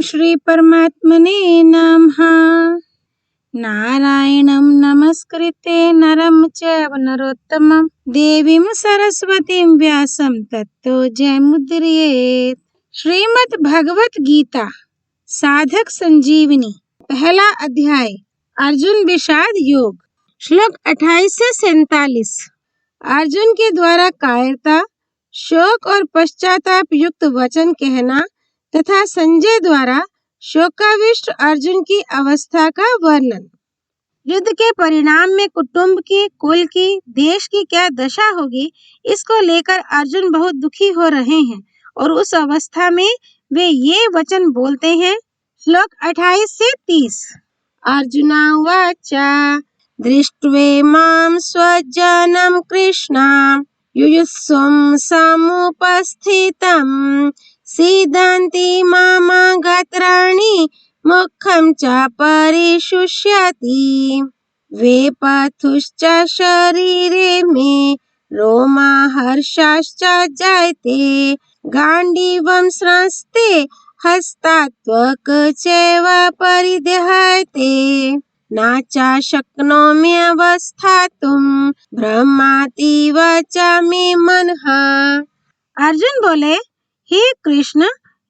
श्री परमात्मने नमः। नारायणं नमस्कृत्य नरं चैव नरोत्तमं देवीं सरस्वतीं व्यासं ततो जयमुदीरयेत्। श्रीमद् भगवत गीता साधक संजीवनी, पहला अध्याय, अर्जुन विषाद योग। श्लोक 28 से 47। अर्जुन के द्वारा कायरता, शोक और पश्चाताप युक्त वचन कहना तथा संजय द्वारा शोकाविष्ट अर्जुन की अवस्था का वर्णन। युद्ध के परिणाम में कुटुंब की, कुल की, देश की क्या दशा होगी, इसको लेकर अर्जुन बहुत दुखी हो रहे हैं और उस अवस्था में वे ये वचन बोलते हैं। श्लोक 28 से 30। अर्जुना उवाच दृष्ट्वेमां स्वजनं कृष्णं युयुत्सुं समुपस्थितं सीदन्ति मामागत्राणि मुखं च परिशुष्यति वेपथुश्च शरीरे मे रोमहर्षश्च जायते गाण्डीवं स्रस्ते हस्तात्वक चैव परिदह्यते न च शक्नोम्यवस्थातुं भ्रमातीव च मे मनः। अर्जुन बोले, हे कृष्ण,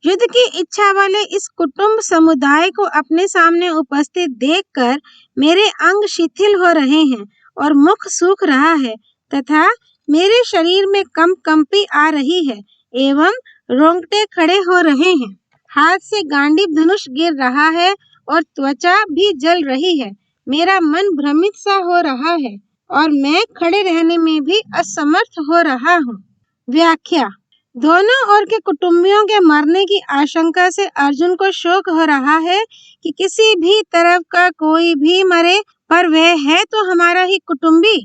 युद्ध की इच्छा वाले इस कुटुंब समुदाय को अपने सामने उपस्थित देखकर मेरे अंग शिथिल हो रहे हैं और मुख सूख रहा है तथा मेरे शरीर में कंपी आ रही है एवं रोंगटे खड़े हो रहे हैं। हाथ से गांडीव धनुष गिर रहा है और त्वचा भी जल रही है। मेरा मन भ्रमित सा हो रहा है और मैं खड़े रहने में भी असमर्थ हो रहा हूँ। व्याख्या। दोनों ओर के कुटुंबियों के मरने की आशंका से अर्जुन को शोक हो रहा है कि किसी भी तरफ का कोई भी मरे, पर वह है तो हमारा ही कुटुंबी।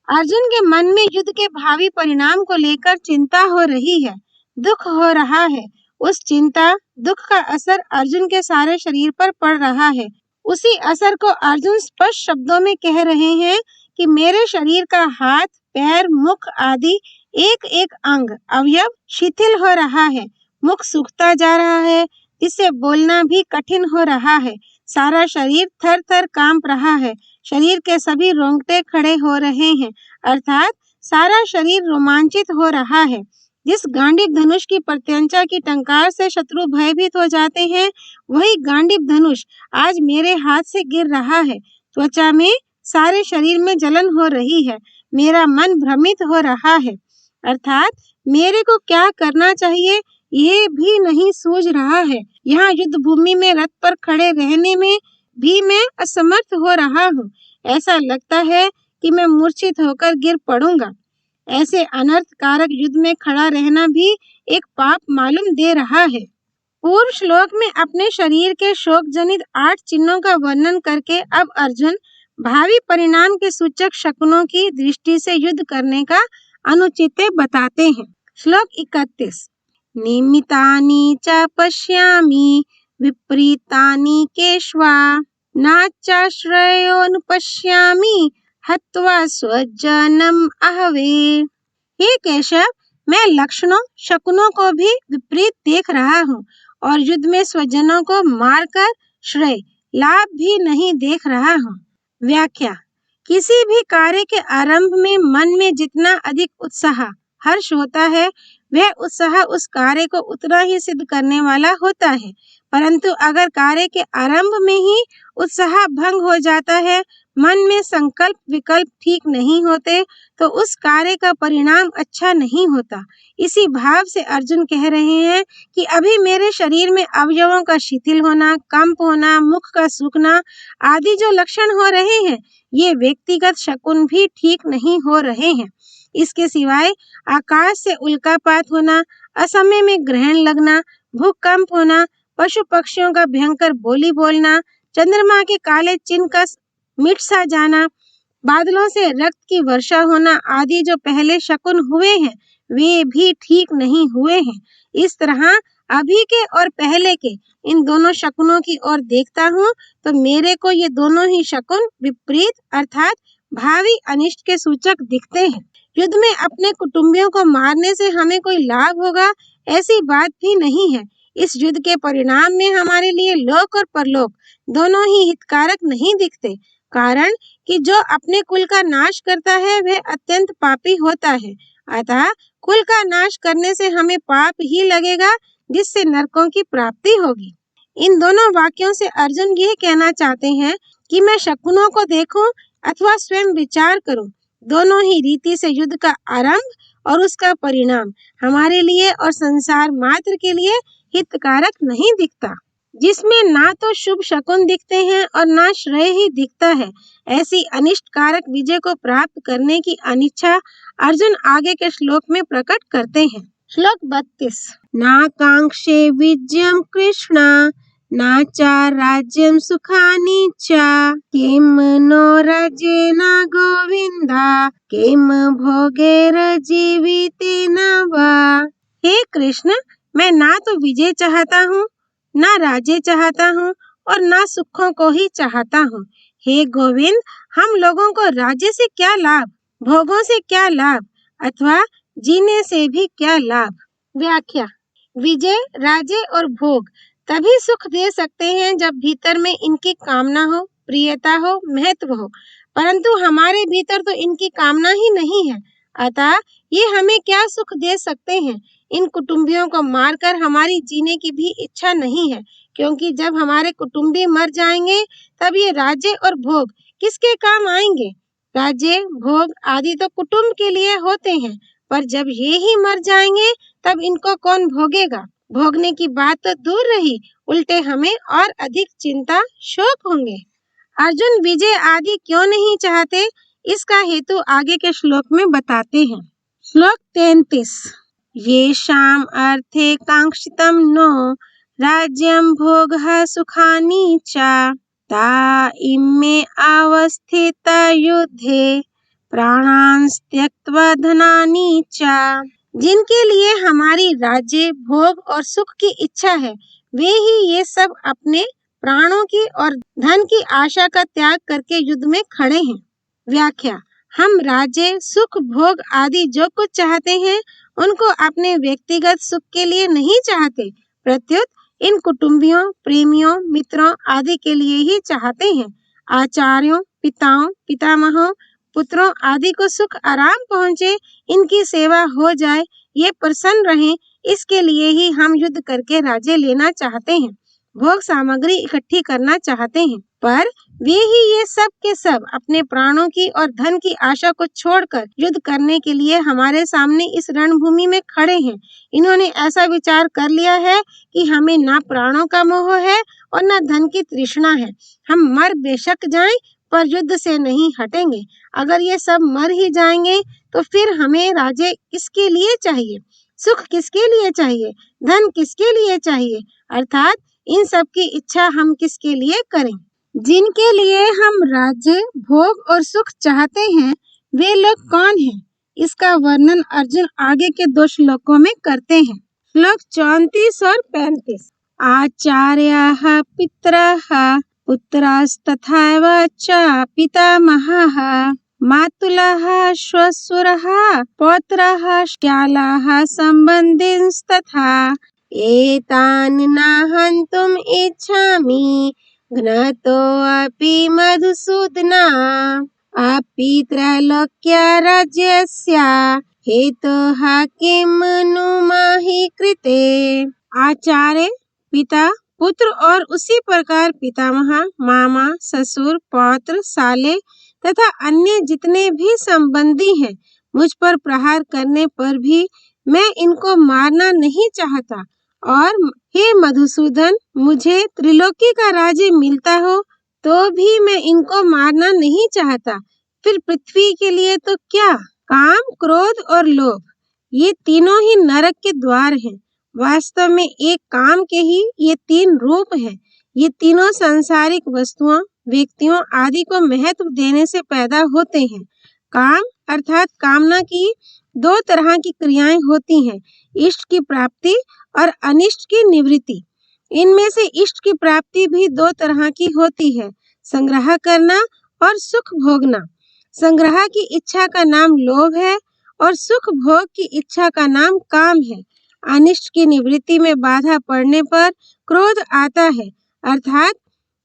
अर्जुन के मन में युद्ध के भावी परिणाम को लेकर चिंता हो रही है, दुख हो रहा है। उस चिंता, दुख का असर अर्जुन के सारे शरीर पर पड़ रहा है। उसी असर को अर्जुन स्पष्ट शब्दों में कह रहे हैं कि मेरे शरीर का हाथ, पैर, मुख आदि एक एक अंग, अवयव शिथिल हो रहा है, मुख सूखता जा रहा है, जिससे बोलना भी कठिन हो रहा है। सारा शरीर थर थर कांप रहा है, शरीर के सभी रोंगटे खड़े हो रहे हैं, अर्थात सारा शरीर रोमांचित हो रहा है। जिस गांडीव धनुष की प्रत्यंचा की टंकार से शत्रु भयभीत हो जाते हैं, वही गांडीव धनुष आज मेरे हाथ से गिर रहा है। त्वचा में, सारे शरीर में जलन हो रही है। मेरा मन भ्रमित हो रहा है, अर्थात मेरे को क्या करना चाहिए ये भी नहीं सूझ रहा है। यहाँ युद्ध भूमि में रथ पर खड़े रहने में भी मैं असमर्थ हो रहा हूँ। ऐसा लगता है कि मैं मूर्छित होकर गिर पड़ूंगा। ऐसे अनर्थ कारक युद्ध में खड़ा रहना भी एक पाप मालूम दे रहा है। पूर्व श्लोक में अपने शरीर के शोक जनित 8 चिन्हों का वर्णन करके अब अर्जुन भावी परिणाम के सूचक शकुनों की दृष्टि से युद्ध करने का अनुचित बताते हैं। श्लोक 31। निमितानि च पश्यामि विपरीतानि केशवा न च श्रेयोनुपश्यामि हत्वा स्वजनम अहवे। हे केशव, मैं लक्षणों, शकुनों को भी विपरीत देख रहा हूँ और युद्ध में स्वजनों को मारकर श्रेय लाभ भी नहीं देख रहा हूँ। व्याख्या। किसी भी कार्य के आरंभ में मन में जितना अधिक उत्साह, हर्ष होता है, वह उत्साह उस कार्य को उतना ही सिद्ध करने वाला होता है। परंतु अगर कार्य के आरंभ में ही उत्साह भंग हो जाता है, मन में संकल्प विकल्प ठीक नहीं होते, तो उस कार्य का परिणाम अच्छा नहीं होता। इसी भाव से अर्जुन कह रहे हैं कि अभी मेरे शरीर में अवयवों का शिथिल होना, कंप होना, मुख का सूखना आदि जो लक्षण हो रहे हैं, ये व्यक्तिगत शकुन भी ठीक नहीं हो रहे हैं। इसके सिवाय आकाश से उल्कापात होना, असमय में ग्रहण लगना, भूकंप होना, पशु पक्षियों का भयंकर बोली बोलना, चंद्रमा के काले चिन्ह का मिट सा जाना, बादलों से रक्त की वर्षा होना आदि जो पहले शकुन हुए हैं, वे भी ठीक नहीं हुए हैं। इस तरह अभी के और पहले के इन दोनों शकुनों की ओर देखता हूँ तो मेरे को ये दोनों ही शकुन विपरीत अर्थात भावी अनिष्ट के सूचक दिखते हैं। युद्ध में अपने कुटुंबियों को मारने से हमें कोई लाभ होगा, ऐसी बात भी नहीं है। इस युद्ध के परिणाम में हमारे लिए लोक और परलोक दोनों ही हितकारक नहीं दिखते, कारण कि जो अपने कुल का नाश करता है वह अत्यंत पापी होता है। अतः कुल का नाश करने से हमें पाप ही लगेगा, जिससे नरकों की प्राप्ति होगी। इन दोनों वाक्यों से अर्जुन यह कहना चाहते हैं कि मैं शकुनों को देखूं अथवा स्वयं विचार करूं, दोनों ही रीति से युद्ध का आरंभ और उसका परिणाम हमारे लिए और संसार मात्र के लिए हितकारक नहीं दिखता। जिसमें ना तो शुभ शकुन दिखते हैं और ना श्रेय ही दिखता है, ऐसी अनिष्ट कारक विजय को प्राप्त करने की अनिच्छा अर्जुन आगे के श्लोक में प्रकट करते हैं। श्लोक 32। नाकांक्षे विजयं कृष्ण ना चा राज्यं सुखानि च किम नो राज्येन गोविंदा किम भोगैर जीवितेन वा। हे कृष्ण, मैं ना तो विजय चाहता हूँ, ना राज्य चाहता हूँ और ना सुखों को ही चाहता हूँ। हे गोविंद, हम लोगों को राज्य से क्या लाभ, भोगों से क्या लाभ अथवा जीने से भी क्या लाभ। व्याख्या। विजय, राज्य और भोग तभी सुख दे सकते हैं जब भीतर में इनकी कामना हो, प्रियता हो, महत्व हो, परंतु हमारे भीतर तो इनकी कामना ही नहीं है। अतः ये हमें क्या सुख दे सकते हैं। इन कुटुंबियों को मारकर हमारी जीने की भी इच्छा नहीं है, क्योंकि जब हमारे कुटुंबी मर जाएंगे तब ये राज्य और भोग किसके काम आएंगे। राज्य, भोग आदि तो कुटुंब के लिए होते हैं, पर जब ये ही मर जाएंगे तब इनको कौन भोगेगा। भोगने की बात तो दूर रही, उल्टे हमें और अधिक चिंता, शोक होंगे। अर्जुन विजय आदि क्यों नहीं चाहते, इसका हेतु आगे के श्लोक में बताते हैं। श्लोक 33। येषाम् अर्थे कांक्षितं नो राज्यं भोगः सुखानि च ता इमे अवस्थिता युद्धे प्राणान् त्यक्त्वा धनानि च। जिनके लिए हमारी राज्य, भोग और सुख की इच्छा है, वे ही ये सब अपने प्राणों की और धन की आशा का त्याग करके युद्ध में खड़े हैं। व्याख्या। हम राज्य, सुख, भोग आदि जो कुछ चाहते हैं उनको अपने व्यक्तिगत सुख के लिए नहीं चाहते, प्रत्युत इन कुटुंबियों, प्रेमियों, मित्रों आदि के लिए ही चाहते हैं। आचार्यों, पिताओं, पितामहों, पुत्रों आदि को सुख आराम पहुँचे, इनकी सेवा हो जाए, ये प्रसन्न रहें, इसके लिए ही हम युद्ध करके राज्य लेना चाहते हैं, भोग सामग्री इकट्ठी करना चाहते हैं। पर वे ही ये सब के सब अपने प्राणों की और धन की आशा को छोड़कर युद्ध करने के लिए हमारे सामने इस रणभूमि में खड़े हैं। इन्होंने ऐसा विचार कर लिया है कि हमें ना प्राणों का मोह है और ना धन की तृष्णा है। हम मर बेशक जाएं, पर युद्ध से नहीं हटेंगे। अगर ये सब मर ही जाएंगे तो फिर हमें राज्य किसके लिए चाहिए, सुख किसके लिए चाहिए, धन किसके लिए चाहिए, अर्थात इन सब की इच्छा हम किसके लिए करें। जिनके लिए हम राज्य, भोग और सुख चाहते हैं वे लोग कौन हैं, इसका वर्णन अर्जुन आगे के 2 श्लोकों में करते हैं। श्लोक 34 और 35। आचार्याः पितरः पुत्रास्तथैव च पितामहः मातुलः श्वशुरः पौत्रः श्यालाः सम्बन्धिनस्तथा एतान् न हन्तुम् इच्छामि ज्ञातोऽपि मधुसूदन अपि त्रैलोक्य राज्यस्य हेतुः किं नु महि कृते। आचार्य, पिता, पुत्र और उसी प्रकार पितामह, मामा, ससुर, पौत्र, साले तथा अन्य जितने भी संबंधी हैं, मुझ पर प्रहार करने पर भी मैं इनको मारना नहीं चाहता। और हे मधुसूदन, मुझे त्रिलोकी का राज्य मिलता हो तो भी मैं इनको मारना नहीं चाहता। फिर पृथ्वी के लिए तो क्या, काम, क्रोध और लोभ, ये तीनों ही नरक के द्वार हैं। वास्तव में एक काम के ही ये 3 रूप हैं। ये तीनों सांसारिक वस्तुओं, व्यक्तियों आदि को महत्व देने से पैदा होते हैं। काम अर्थात कामना की 2 तरह की क्रियाएं होती हैं, इष्ट की प्राप्ति और अनिष्ट की निवृत्ति। इनमें से इष्ट की प्राप्ति भी 2 तरह की होती है, संग्रह करना और सुख भोगना। संग्रह की इच्छा का नाम लोभ है और सुख भोग की इच्छा का नाम काम है। अनिष्ट की निवृत्ति में बाधा पड़ने पर क्रोध आता है, अर्थात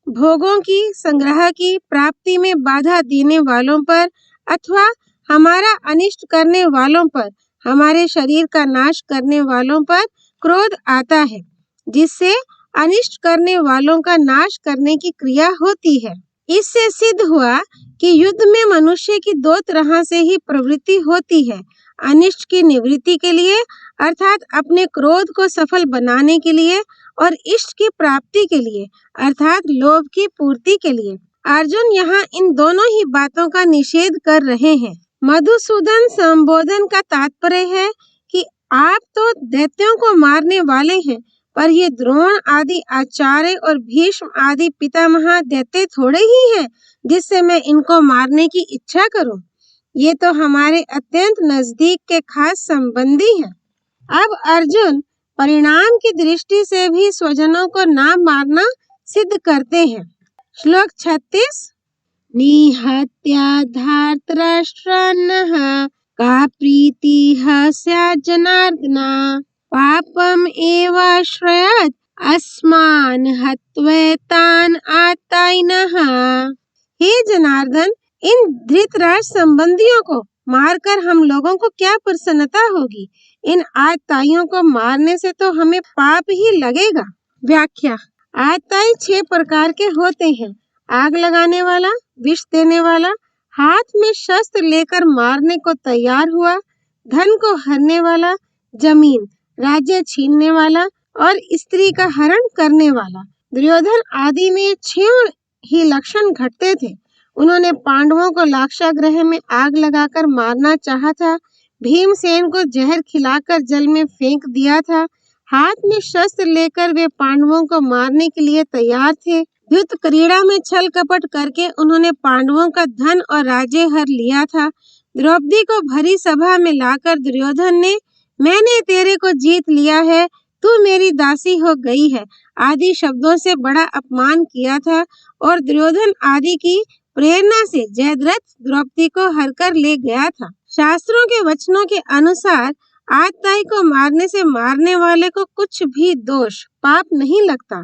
भोगों की संग्रह की प्राप्ति में बाधा देने वालों पर अथवा हमारा अनिष्ट करने वालों पर, हमारे शरीर का नाश करने वालों पर क्रोध आता है, जिससे अनिष्ट करने वालों का नाश करने की क्रिया होती है। इससे सिद्ध हुआ कि युद्ध में मनुष्य की दो तरह से ही प्रवृत्ति होती है, अनिष्ट की निवृत्ति के लिए अर्थात अपने क्रोध को सफल बनाने के लिए, और इष्ट की प्राप्ति के लिए अर्थात लोभ की पूर्ति के लिए। अर्जुन यहाँ इन दोनों ही बातों का निषेध कर रहे हैं। मधुसूदन संबोधन का तात्पर्य है कि आप तो दैत्यों को मारने वाले हैं, पर ये द्रोण आदि आचार्य और भीष्म आदि पितामह दैत्य थोड़े ही हैं जिससे मैं इनको मारने की इच्छा करूं। ये तो हमारे अत्यंत नजदीक के खास संबंधी हैं। अब अर्जुन परिणाम की दृष्टि से भी स्वजनों को ना मारना सिद्ध करते हैं। श्लोक 36 निहत्या धार्तराष्ट्रान्नः का प्रीतिः स्यात् जनार्दन पापम एवाश्रयत् अस्मान् हत्वैतान् आत्तायिनः। हे जनार्दन, इन धृतराष्ट्र संबंधियों को मारकर हम लोगों को क्या प्रसन्नता होगी? इन आतताइयों को मारने से तो हमें पाप ही लगेगा। व्याख्या। आतताई 6 प्रकार के होते हैं। आग लगाने वाला, विष देने वाला, हाथ में शस्त्र लेकर मारने को तैयार हुआ, धन को हरने वाला, जमीन राज्य छीनने वाला और स्त्री का हरण करने वाला। दुर्योधन आदि में 6 ही लक्षण घटते थे। उन्होंने पांडवों को लाक्षागृह में आग लगाकर मारना चाहा था, भीमसेन को जहर खिलाकर जल में फेंक दिया था, हाथ में शस्त्र लेकर वे पांडवों को मारने के लिए तैयार थे। युद्ध क्रीड़ा में छल कपट करके उन्होंने पांडवों का धन और राज्य हर लिया था। द्रौपदी को भरी सभा में लाकर दुर्योधन ने मैंने तेरे को जीत लिया है, तू मेरी दासी हो गई है आदि शब्दों से बड़ा अपमान किया था, और दुर्योधन आदि की प्रेरणा से जयद्रथ द्रौपदी को हरकर ले गया था। शास्त्रों के वचनों के अनुसार आतताई को मारने से मारने वाले को कुछ भी दोष पाप नहीं लगता,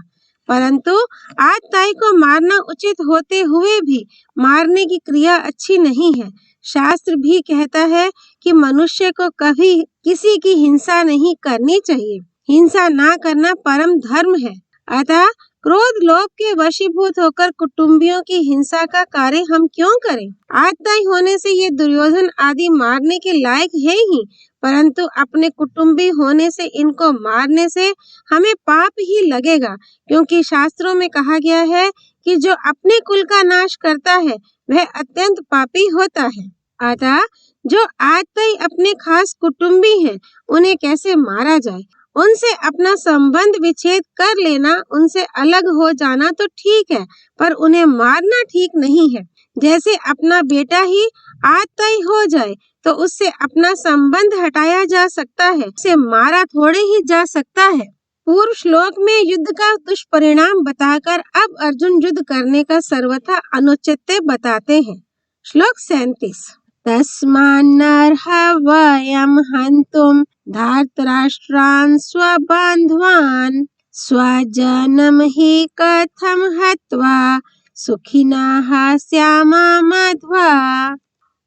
परंतु आतताई को मारना उचित होते हुए भी मारने की क्रिया अच्छी नहीं है। शास्त्र भी कहता है कि मनुष्य को कभी किसी की हिंसा नहीं करनी चाहिए। हिंसा ना करना परम धर्म है। अतः क्रोध लोभ के वशीभूत होकर कुटुंबियों की हिंसा का कार्य हम क्यों करें? आतताई होने से ये दुर्योधन आदि मारने के लायक है ही, परंतु अपने कुटुंबी होने से इनको मारने से हमें पाप ही लगेगा, क्योंकि शास्त्रों में कहा गया है कि जो अपने कुल का नाश करता है वह अत्यंत पापी होता है। अतः जो आतताई अपने खास कुटुंबी हैं, उन्हें कैसे मारा जाए? उनसे अपना संबंध विच्छेद कर लेना, उनसे अलग हो जाना तो ठीक है, पर उन्हें मारना ठीक नहीं है। जैसे अपना बेटा ही आतताई हो जाए तो उससे अपना संबंध हटाया जा सकता है, उसे मारा थोड़े ही जा सकता है। पूर्व श्लोक में युद्ध का दुष्परिणाम बताकर अब अर्जुन युद्ध करने का सर्वथा अनुचित बताते हैं। श्लोक 37 तस्मान्नर्हा वयं हन्तुं धार्तराष्ट्रान् स्वबान्धवान् स्वजनं हि कथं हत्वा सुखिनः स्याम माधवा।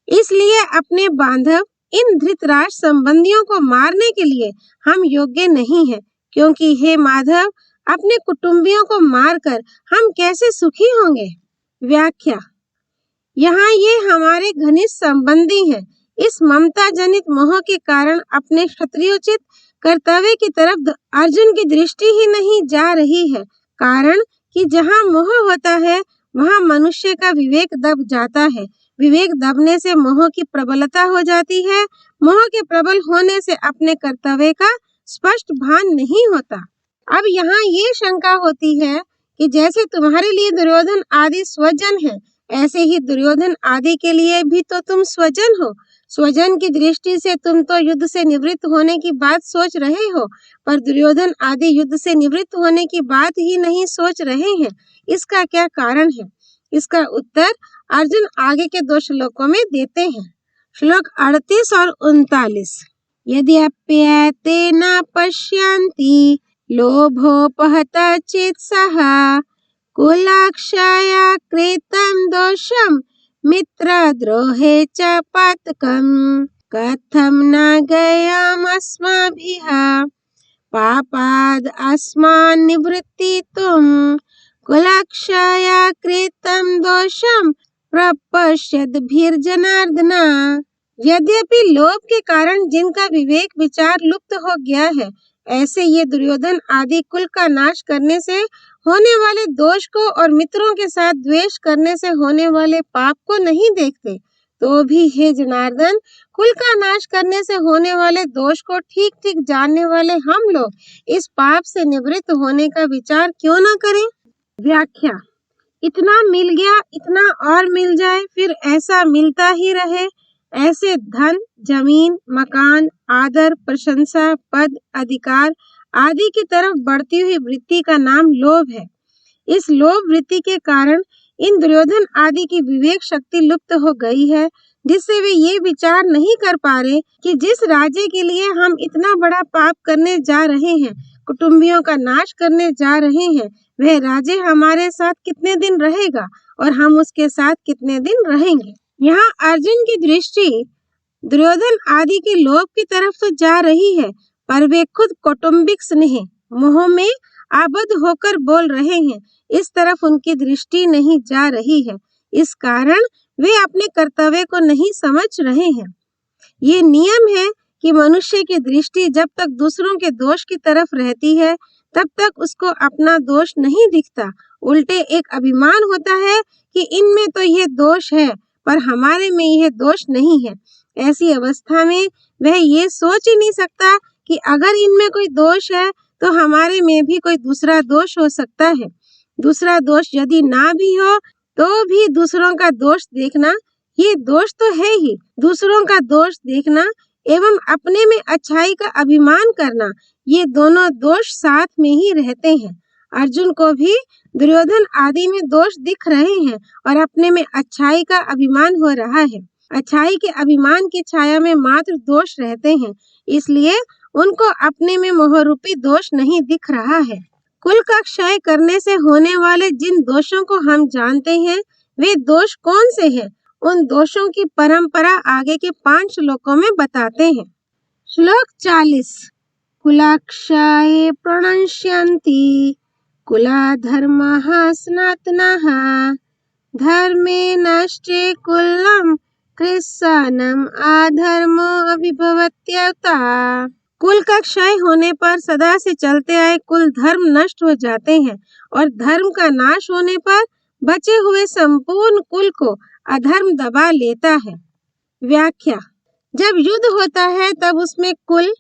इसलिए अपने बांधव इन धृतराष्ट्र संबंधियों को मारने के लिए हम योग्य नहीं हैं, क्योंकि हे माधव, अपने कुटुंबियों को मारकर हम कैसे सुखी होंगे? व्याख्या। यहाँ ये हमारे घनिष्ठ संबंधी हैं। इस ममता जनित मोह के कारण अपने क्षत्रियोचित कर्तव्य की तरफ अर्जुन की दृष्टि ही नहीं जा रही है। कारण कि जहाँ मोह होता है वहाँ मनुष्य का विवेक दब जाता है। विवेक दबने से मोह की प्रबलता हो जाती है। मोह के प्रबल होने से अपने कर्तव्य का स्पष्ट भान नहीं होता। अब यहाँ ये शंका होती है कि जैसे तुम्हारे लिए दुर्योधन आदि स्वजन है, ऐसे ही दुर्योधन आदि के लिए भी तो तुम स्वजन हो। स्वजन की दृष्टि से तुम तो युद्ध से निवृत्त होने की बात सोच रहे हो, पर दुर्योधन आदि युद्ध से निवृत्त होने की बात ही नहीं सोच रहे हैं। इसका क्या कारण है? इसका उत्तर अर्जुन आगे के 2 श्लोकों में देते हैं। श्लोक 38 और 39 यद्यप्येते न पश्यन्ति लोभोपहत चित्सः कुलक्षय कृतं दोषं मित्रद्रोहे च पातकम् कथं न गयामस्माभिः पापाद् अस्मान् निवृत्तितुं कुलक्षय कृतं दोषं प्रपश्यद्भिर्जनार्दन। यद्यपि लोभ के कारण जिनका विवेक विचार लुप्त हो गया है, ऐसे ये दुर्योधन आदि कुल का नाश करने से होने वाले दोष को और मित्रों के साथ द्वेष करने से होने वाले पाप को नहीं देखते, तो भी हे जनार्दन, कुल का नाश करने से होने वाले दोष को ठीक ठीक जानने वाले हम लोग इस पाप से निवृत्त होने का विचार क्यों न करें। व्याख्या। इतना मिल गया, इतना और मिल जाए, फिर ऐसा मिलता ही रहे, ऐसे धन, जमीन, मकान, आदर, प्रशंसा, पद, अधिकार आदि की तरफ बढ़ती हुई वृत्ति का नाम लोभ है। इस लोभ वृत्ति के कारण इन दुर्योधन आदि की विवेक शक्ति लुप्त हो गई है, जिससे वे ये विचार नहीं कर पा रहे कि जिस राज्य के लिए हम इतना बड़ा पाप करने जा रहे हैं, कुटुंबियों का नाश करने जा रहे हैं, वह राज्य हमारे साथ कितने दिन रहेगा और हम उसके साथ कितने दिन रहेंगे। यहाँ अर्जुन की दृष्टि दुर्योधन आदि के लोभ की तरफ तो जा रही है, पर वे खुद कौटुंबिक स्नेह मोह में आबद्ध होकर बोल रहे हैं, इस तरफ उनकी दृष्टि नहीं जा रही है। इस कारण वे अपने कर्तव्य को नहीं समझ रहे हैं। ये नियम है कि मनुष्य की दृष्टि जब तक दूसरों के दोष की तरफ रहती है, तब तक उसको अपना दोष नहीं दिखता। उल्टे एक अभिमान होता है कि इनमें तो ये दोष है, पर हमारे में यह दोष नहीं है। ऐसी अवस्था में वह ये सोच ही नहीं सकता कि अगर इनमें कोई दोष है तो हमारे में भी कोई दूसरा दोष हो सकता है। दूसरा दोष यदि ना भी हो तो भी दूसरों का दोष देखना, ये दोष तो है ही, दूसरों का दोष देखना एवं अपने में अच्छाई का अभिमान करना, ये दोनों दोष साथ में ही रहते हैं। अर्जुन को भी दुर्योधन आदि में दोष दिख रहे हैं और अपने में अच्छाई का अभिमान हो रहा है। अच्छाई के अभिमान की छाया में मात्र दोष रहते हैं, इसलिए उनको अपने में मोहरूपी दोष नहीं दिख रहा है। कुल का क्षय करने से होने वाले जिन दोषों को हम जानते हैं, वे दोष कौन से हैं? उन दोषों की परंपरा आगे के 5 श्लोकों में बताते हैं। श्लोक 40। कुलाक्षये प्रणश्यन्ति कुलाधर्मः सनातनः धर्मे नष्टे कुलम् कृत्स्नम् अधर्मो अभिभवत्येवता। कुल का क्षय होने पर सदा से चलते आए कुल धर्म नष्ट हो जाते हैं और धर्म का नाश होने पर बचे हुए संपूर्ण कुल को अधर्म दबा लेता है। व्याख्या। जब युद्ध होता है तब उसमें कुल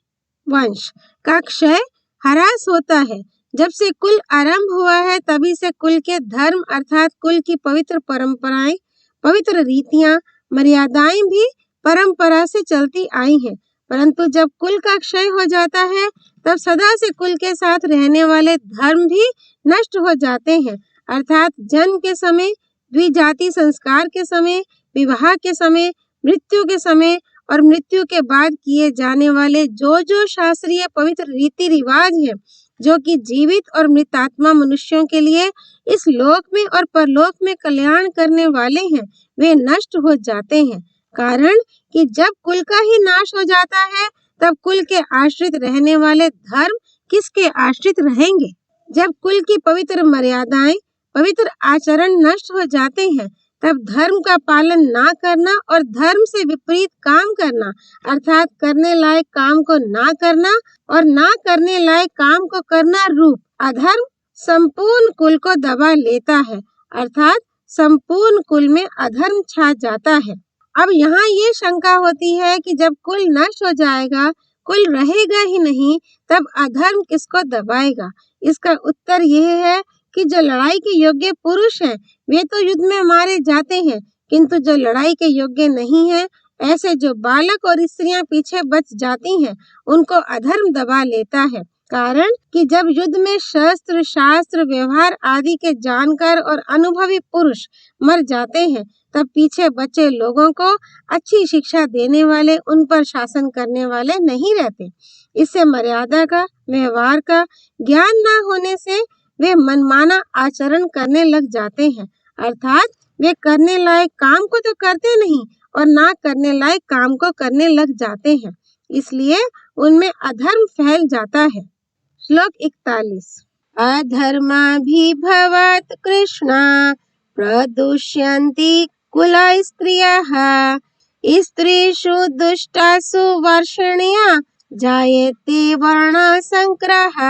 वंश का क्षय ह्रास होता है। जब से कुल आरंभ हुआ है तभी से कुल के धर्म अर्थात कुल की पवित्र परंपराएं, पवित्र रीतियां, मर्यादाएं भी परंपरा से चलती आई हैं। परंतु जब कुल का क्षय हो जाता है तब सदा से कुल के साथ रहने वाले धर्म भी नष्ट हो जाते हैं, अर्थात जन्म के समय, द्विजाति संस्कार के समय, विवाह के समय, मृत्यु के समय और मृत्यु के बाद किए जाने वाले जो शास्त्रीय पवित्र रीति रिवाज हैं, जो कि जीवित और मृतात्मा मनुष्यों के लिए इस लोक में और परलोक में कल्याण करने वाले हैं, वे नष्ट हो जाते हैं। कारण कि जब कुल का ही नाश हो जाता है तब कुल के आश्रित रहने वाले धर्म किसके आश्रित रहेंगे? जब कुल की पवित्र मर्यादाएं, पवित्र आचरण नष्ट हो जाते हैं तब धर्म का पालन ना करना और धर्म से विपरीत काम करना, अर्थात करने लायक काम को ना करना और ना करने लायक काम को करना रूप अधर्म संपूर्ण कुल को दबा लेता है, अर्थात संपूर्ण कुल में अधर्म छा जाता है। अब यहाँ ये शंका होती है कि जब कुल नष्ट हो जाएगा, कुल रहेगा ही नहीं, तब अधर्म किसको दबाएगा? इसका उत्तर यह है कि जो लड़ाई के योग्य पुरुष हैं, वे तो युद्ध में मारे जाते हैं, किंतु जो लड़ाई के योग्य नहीं है, ऐसे जो बालक और स्त्रियां पीछे बच जाती हैं, उनको अधर्म दबा लेता है। कारण कि जब युद्ध में शस्त्र शास्त्र व्यवहार आदि के जानकार और अनुभवी पुरुष मर जाते हैं, तब पीछे बचे लोगों को अच्छी शिक्षा देने वाले, उन पर शासन करने वाले नहीं रहते। इससे मर्यादा का, व्यवहार का ज्ञान न होने से वे मनमाना आचरण करने लग जाते हैं, अर्थात वे करने लायक काम को तो करते नहीं और ना करने लायक काम को करने लग जाते हैं। इसलिए उनमें अधर्म फैल जाता है। श्लोक 41। अधर्माभिभवात् कृष्णा प्रदुष्यन्ति कुलस्त्रियः स्त्रीषु दुष्टासु वर्षणीया जायते वर्णसंक्रः।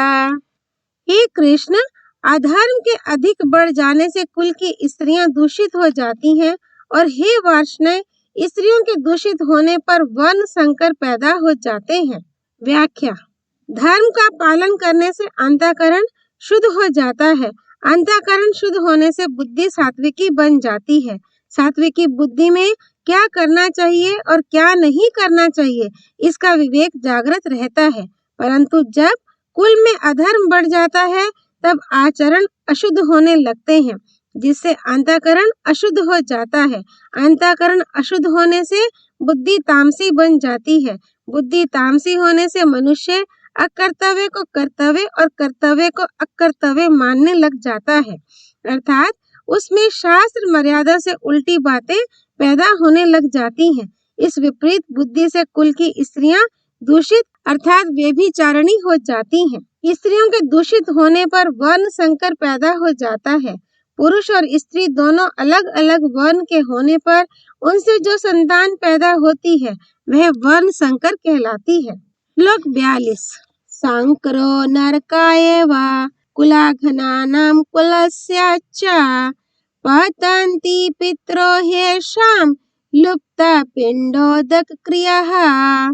हे कृष्ण, अधर्म के अधिक बढ़ जाने से कुल की स्त्रियां दूषित हो जाती हैं और हे वार्ष्णेय, स्त्रियों के दूषित होने पर वर्ण संकर पैदा हो जाते हैं। व्याख्या। धर्म का पालन करने से अंतःकरण शुद्ध हो जाता है। अंतःकरण शुद्ध होने से बुद्धि सात्विकी बन जाती है। सात्विकी बुद्धि में क्या करना चाहिए और क्या नहीं करना चाहिए, इसका विवेक जागृत रहता है। परंतु जब कुल में अधर्म बढ़ जाता है, तब आचरण अशुद्ध होने लगते हैं, जिससे अंतःकरण अशुद्ध हो जाता है। अंतःकरण अशुद्ध होने से बुद्धि तामसी बन जाती है। बुद्धि तामसी होने से मनुष्य अकर्तव्य को कर्तव्य और कर्तव्य को अकर्तव्य मानने लग जाता है, अर्थात उसमें शास्त्र मर्यादा से उल्टी बातें पैदा होने लग जाती हैं। इस विपरीत बुद्धि से कुल की स्त्रियां दूषित अर्थात व्यभिचारिणी हो जाती हैं। स्त्रियों के दूषित होने पर वर्ण संकर पैदा हो जाता है। पुरुष और स्त्री दोनों अलग अलग वर्ण के होने पर उनसे जो संतान पैदा होती है, वह वर्ण संकर कहलाती है। श्लोक 42। संकरो नरकाय वा कुलाघनानां कुलस्याच्च पतन्ति पितरो ह्येषां लुप्ता पिंडोदक क्रियाः।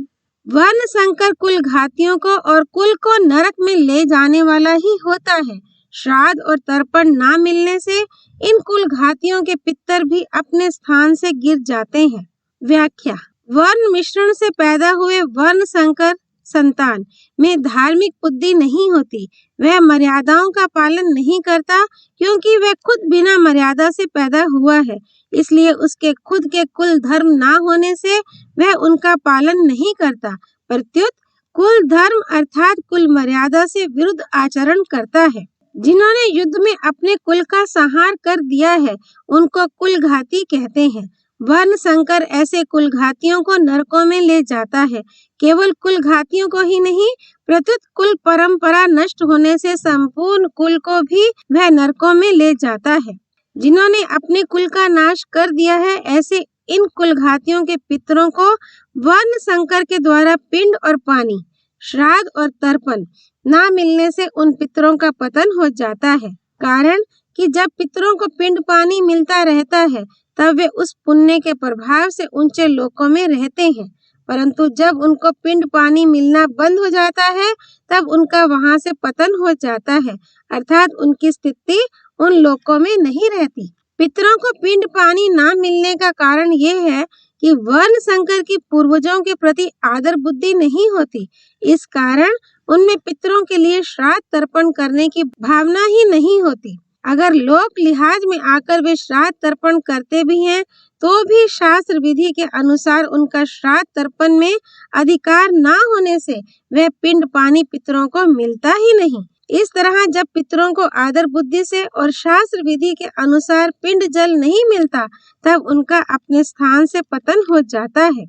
वर्ण संकर कुल घातियों को और कुल को नरक में ले जाने वाला ही होता है। श्राद्ध और तर्पण ना मिलने से इन कुल घातियों के पितर भी अपने स्थान से गिर जाते हैं। व्याख्या। वर्ण मिश्रण से पैदा हुए वर्ण संकर संतान में धार्मिक बुद्धि नहीं होती। वह मर्यादाओं का पालन नहीं करता, क्योंकि वह खुद बिना मर्यादा से पैदा हुआ है। इसलिए उसके खुद के कुल धर्म ना होने से वह उनका पालन नहीं करता, प्रत्युत कुल धर्म अर्थात कुल मर्यादा से विरुद्ध आचरण करता है। जिन्होंने युद्ध में अपने कुल का संहार कर दिया है, उनको कुल घाती कहते हैं। वर्ण संकर ऐसे कुल घातियों को नरकों में ले जाता है। केवल कुल घातियों को ही नहीं, प्रत्युत कुल परंपरा नष्ट होने से संपूर्ण कुल को भी वह नरकों में ले जाता है। जिन्होंने अपने कुल का नाश कर दिया है, ऐसे इन कुल घातियों के पितरों को वर्ण संकर के द्वारा पिंड और पानी, श्राद्ध और तर्पण ना मिलने से उन पितरों का पतन हो जाता है। कारण कि जब पितरों को पिंड पानी मिलता रहता है, तब वे उस पुण्य के प्रभाव से ऊंचे लोकों में रहते हैं। परंतु जब उनको पिंड पानी मिलना बंद हो जाता है, तब उनका वहां से पतन हो जाता है, अर्थात उनकी स्थिति उन लोकों में नहीं रहती। पितरों को पिंड पानी ना मिलने का कारण ये है कि वर्ण संकर की पूर्वजों के प्रति आदर बुद्धि नहीं होती। इस कारण उनमें पितरों के लिए श्राद्ध तर्पण करने की भावना ही नहीं होती। अगर लोक लिहाज में आकर वे श्राद्ध तर्पण करते भी हैं, तो भी शास्त्र विधि के अनुसार उनका श्राद्ध तर्पण में अधिकार ना होने से वह पिंड पानी पितरों को मिलता ही नहीं। इस तरह जब पितरों को आदर बुद्धि से और शास्त्र विधि के अनुसार पिंड जल नहीं मिलता, तब उनका अपने स्थान से पतन हो जाता है।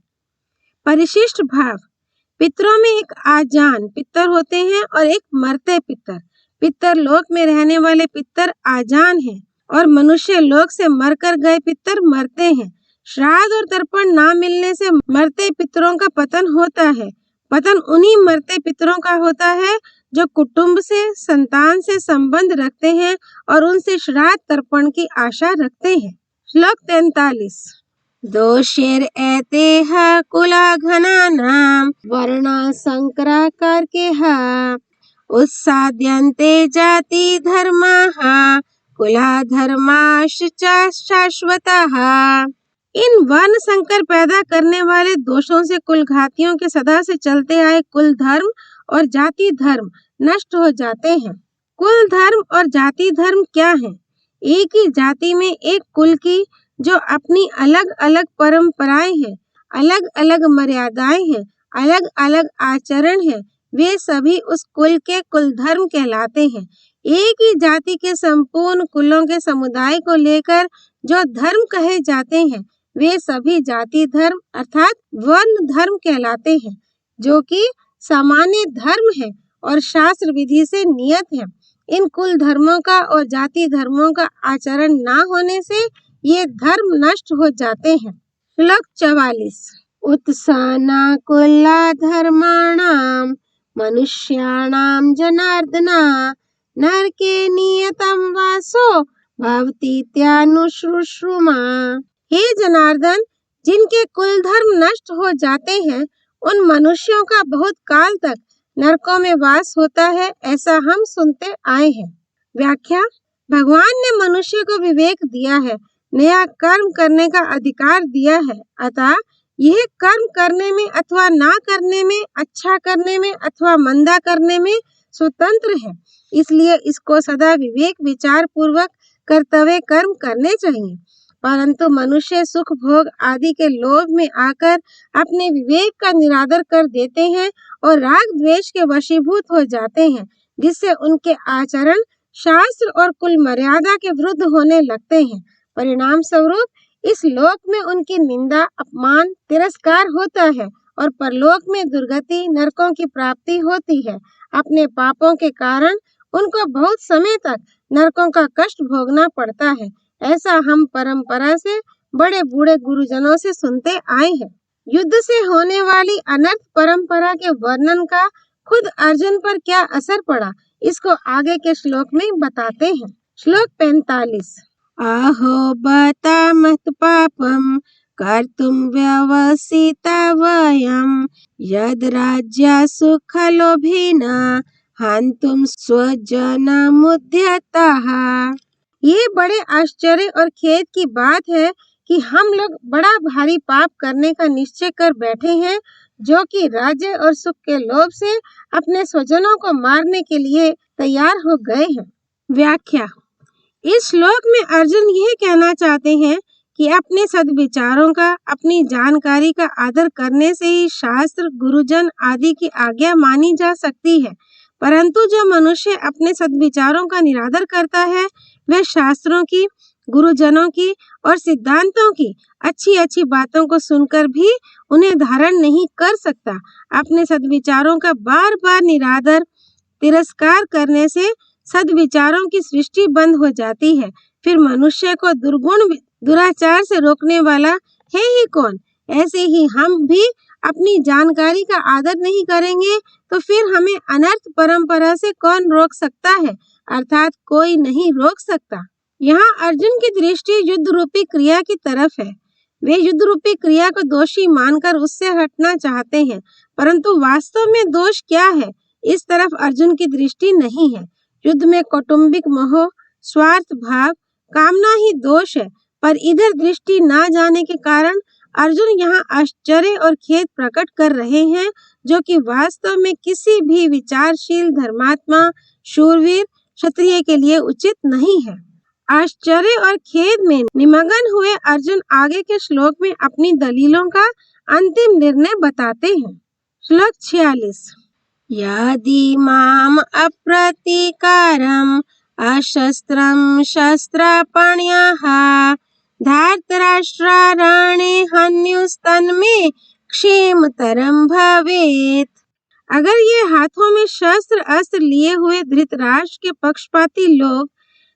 परिशिष्ट भाव। पितरों में एक आजान पितर होते हैं और एक मरते पितर। पितर लोक में रहने वाले पितर आजान हैं और मनुष्य लोक से मरकर गए पितर मरते हैं। श्राद्ध और तर्पण ना मिलने से मरते पितरों का पतन होता है। पतन उन्हीं मरते पितरों का होता है जो कुटुंब से, संतान से संबंध रखते हैं और उनसे श्राद्ध तर्पण की आशा रखते हैं। श्लोक 43। दोषेर एतेह कुलाघनानां वर्णासंकराकारकेह उत्साद्यन्ते जाति धर्माः कुलाधर्माश्च शाश्वतः। इन वर्ण संकर पैदा करने वाले दोषों से कुल घातियों के सदा से चलते आए कुल धर्म और जाति धर्म नष्ट हो जाते हैं। कुल धर्म और जाति धर्म क्या है? एक ही जाति में एक कुल की जो अपनी अलग अलग परंपराएं हैं, अलग अलग मर्यादाएं हैं, अलग अलग आचरण है, वे सभी उस कुल के कुल धर्म कहलाते हैं। एक ही जाति के संपूर्ण कुलों के समुदाय को लेकर जो धर्म कहे जाते हैं, वे सभी जाति धर्म अर्थात वर्ण धर्म कहलाते हैं, जो कि सामान्य धर्म है और शास्त्र विधि से नियत है। इन कुल धर्मों का और जाति धर्मों का आचरण ना होने से ये धर्म नष्ट हो जाते हैं। श्लोक 44। उत्साना कुला धर्माणाम मनुष्याणाम जनार्दना नरके नियतम वासो भवतीत्यानुश्रुश्रुमा। हे जनार्दन, जिनके कुल धर्म नष्ट हो जाते हैं उन मनुष्यों का बहुत काल तक नरकों में वास होता है, ऐसा हम सुनते आए हैं। व्याख्या। भगवान ने मनुष्य को विवेक दिया है, नया कर्म करने का अधिकार दिया है, अतः यह कर्म करने में अथवा ना करने में, अच्छा करने में अथवा मंदा करने में स्वतंत्र है। इसलिए इसको सदा विवेक विचार पूर्वक कर्तव्य कर्म करने चाहिए। परंतु मनुष्य सुख भोग आदि के लोभ में आकर अपने विवेक का निरादर कर देते हैं और राग द्वेष के वशीभूत हो जाते हैं, जिससे उनके आचरण शास्त्र और कुल मर्यादा के विरुद्ध होने लगते हैं। परिणाम स्वरूप इस लोक में उनकी निंदा, अपमान, तिरस्कार होता है और परलोक में दुर्गति, नरकों की प्राप्ति होती है। अपने पापों के कारण उनको बहुत समय तक नरकों का कष्ट भोगना पड़ता है। ऐसा हम परंपरा से बड़े बूढ़े गुरुजनों से सुनते आए हैं। युद्ध से होने वाली अनर्थ परंपरा के वर्णन का खुद अर्जुन पर क्या असर पड़ा, इसको आगे के श्लोक में बताते हैं। श्लोक 45। अहो बता मत पापम कर्तुम व्यवसिता वयम यद राज्य सुख लोभिना हंतुम स्वजनमुद्यतः। ये बड़े आश्चर्य और खेद की बात है कि हम लोग बड़ा भारी पाप करने का निश्चय कर बैठे हैं, जो कि राज्य और सुख के लोभ से अपने स्वजनों को मारने के लिए तैयार हो गए हैं। व्याख्या। इस श्लोक में अर्जुन यह कहना चाहते हैं कि अपने सद्विचारों का, अपनी जानकारी का आदर करने से ही शास्त्र, गुरुजन आदि की आज्ञा मानी जा सकती है, परंतु जो मनुष्य अपने सद्विचारों का निरादर करता है वह शास्त्रों की, गुरुजनों की और सिद्धांतों की अच्छी अच्छी बातों को सुनकर भी उन्हें धारण नहीं कर सकता। अपने सद्विचारों का बार बार निरादर, तिरस्कार करने से सद्विचारों की सृष्टि बंद हो जाती है। फिर मनुष्य को दुर्गुण दुराचार से रोकने वाला है ही कौन? ऐसे ही हम भी अपनी जानकारी का आदर नहीं करेंगे तो फिर हमें अनर्थ परंपरा से कौन रोक सकता है? अर्थात कोई नहीं रोक सकता। यहाँ अर्जुन की दृष्टि युद्ध रूपी क्रिया की तरफ है। वे युद्ध रूपी क्रिया को दोषी मानकर उससे हटना चाहते हैं, परंतु वास्तव में दोष क्या है, इस तरफ अर्जुन की दृष्टि नहीं है। युद्ध में कौटुंबिक मोह, स्वार्थ भाव, कामना ही दोष है, पर इधर दृष्टि ना जाने के कारण अर्जुन यहाँ आश्चर्य और खेद प्रकट कर रहे हैं, जो कि वास्तव में किसी भी विचारशील धर्मात्मा, शूरवीर, क्षत्रिय के लिए उचित नहीं है। आश्चर्य और खेद में निमग्न हुए अर्जुन आगे के श्लोक में अपनी दलीलों का अंतिम निर्णय बताते हैं। श्लोक 46। यदि माम अप्रतीकारम अशस्त्रम शस्त्रापण्यः धार्तराष्ट्रारणे हन्युस्तन्मे क्षेमतरम भवेत्। अगर ये हाथों में शस्त्र अस्त्र लिए हुए धृतराष्ट्र के पक्षपाती लोग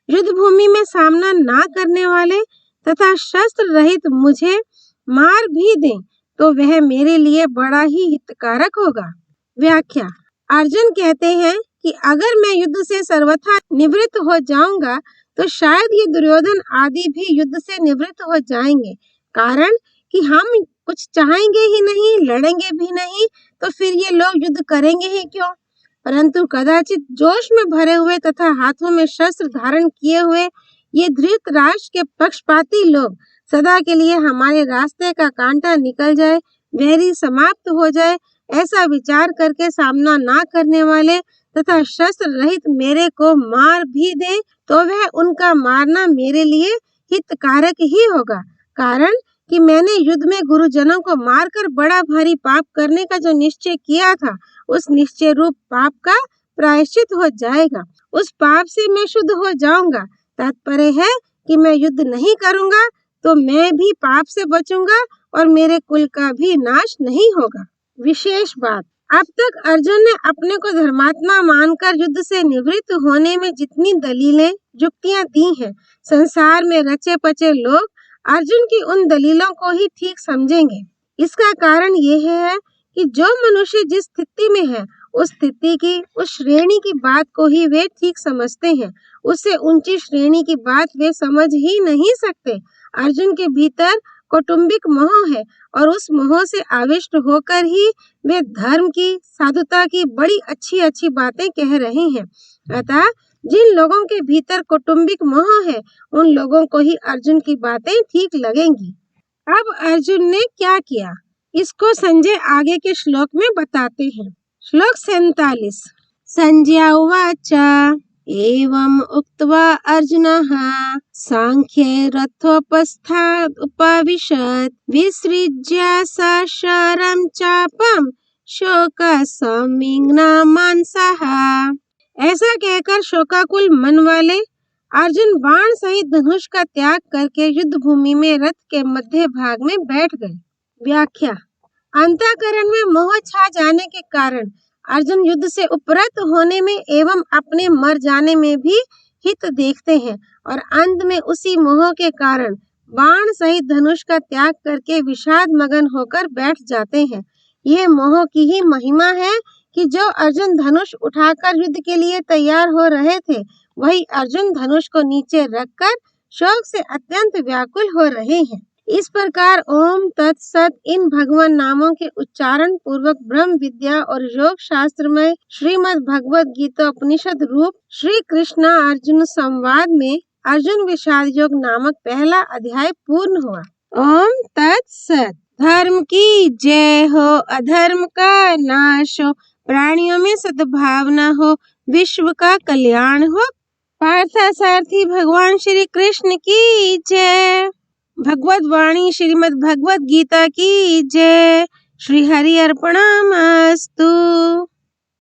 युद्ध भूमि में सामना ना करने वाले तथा शस्त्र रहित मुझे मार भी दें तो वह मेरे लिए बड़ा ही हितकारक होगा। व्याख्या। अर्जुन कहते हैं कि अगर मैं युद्ध से सर्वथा निवृत्त हो जाऊंगा तो शायद ये दुर्योधन आदि भी युद्ध से निवृत्त हो जाएंगे, कारण कि हम कुछ चाहेंगे ही नहीं, लड़ेंगे भी नहीं, तो फिर ये लोग युद्ध करेंगे ही क्यों? परंतु कदाचित जोश में भरे हुए तथा हाथों में शस्त्र धारण किए हुए ये धृतराष्ट्र के पक्षपाती लोग सदा के लिए हमारे रास्ते का कांटा निकल जाए, वैरी समाप्त हो जाए, ऐसा विचार करके सामना ना करने वाले तथा शस्त्र रहित मेरे को मार भी दे तो वह उनका मारना मेरे लिए हितकारक ही होगा, कारण कि मैंने युद्ध में गुरुजनों को मारकर बड़ा भारी पाप करने का जो निश्चय किया था, उस निश्चय रूप पाप का प्रायश्चित हो जाएगा। उस पाप से मैं शुद्ध हो जाऊंगा। तात्पर्य है कि मैं युद्ध नहीं करूंगा तो मैं भी पाप से बचूंगा और मेरे कुल का भी नाश नहीं होगा। विशेष बात, अब तक अर्जुन ने अपने को धर्मात्मा मानकर युद्ध से निवृत्त होने में जितनी दलीलें युक्तियां दी हैं, संसार में रचे पचे लोग अर्जुन की उन दलीलों को ही ठीक समझेंगे। इसका कारण यह है कि जो मनुष्य जिस स्थिति में है, उस स्थिति की, उस श्रेणी की बात को ही वे ठीक समझते हैं। उससे ऊंची श्रेणी की बात वे समझ ही नहीं सकते। अर्जुन के भीतर कौटुंबिक मोह है और उस मोह से आविष्ट होकर ही वे धर्म की, साधुता की बड़ी अच्छी अच्छी बातें कह रहे हैं। अतः जिन लोगों के भीतर कौटुंबिक मोह है, उन लोगों को ही अर्जुन की बातें ठीक लगेंगी। अब अर्जुन ने क्या किया, इसको संजय आगे के श्लोक में बताते हैं। श्लोक 47। संजय उवाच एवं उक्त्वा अर्जुनः सांख्ये रथोपस्थात् उपविशत् विसृज्य सशरं चापं शोकसंविघ्ना मानसः। ऐसा कहकर शोकाकुल मन वाले अर्जुन बाण सहित धनुष का त्याग करके युद्ध भूमि में रथ के मध्य भाग में बैठ गए। व्याख्या, अंतःकरण में मोह छा जाने के कारण अर्जुन युद्ध से उपरत होने में एवं अपने मर जाने में भी हित देखते हैं और अंत में उसी मोह के कारण बाण सहित धनुष का त्याग करके विषाद मगन होकर बैठ जाते हैं। ये मोह की ही महिमा है कि जो अर्जुन धनुष उठाकर युद्ध के लिए तैयार हो रहे थे, वही अर्जुन धनुष को नीचे रखकर शोक से अत्यंत व्याकुल हो रहे हैं। इस प्रकार ओम तत्सत इन भगवान नामों के उच्चारण पूर्वक ब्रह्म विद्या और योग शास्त्र में श्रीमद् भगवद गीता उपनिषद रूप श्री कृष्ण अर्जुन संवाद में अर्जुन विषाद योग नामक पहला अध्याय पूर्ण हुआ। ओम तत्सत। धर्म की जय हो, अधर्म का नाश हो, प्राणियों में सद्भावना हो, विश्व का कल्याण हो। पार्थसारथी भगवान श्री कृष्ण की जय। भगवद वाणी श्रीमद् भगवद गीता की जय। श्री हरि अर्पणमस्तु।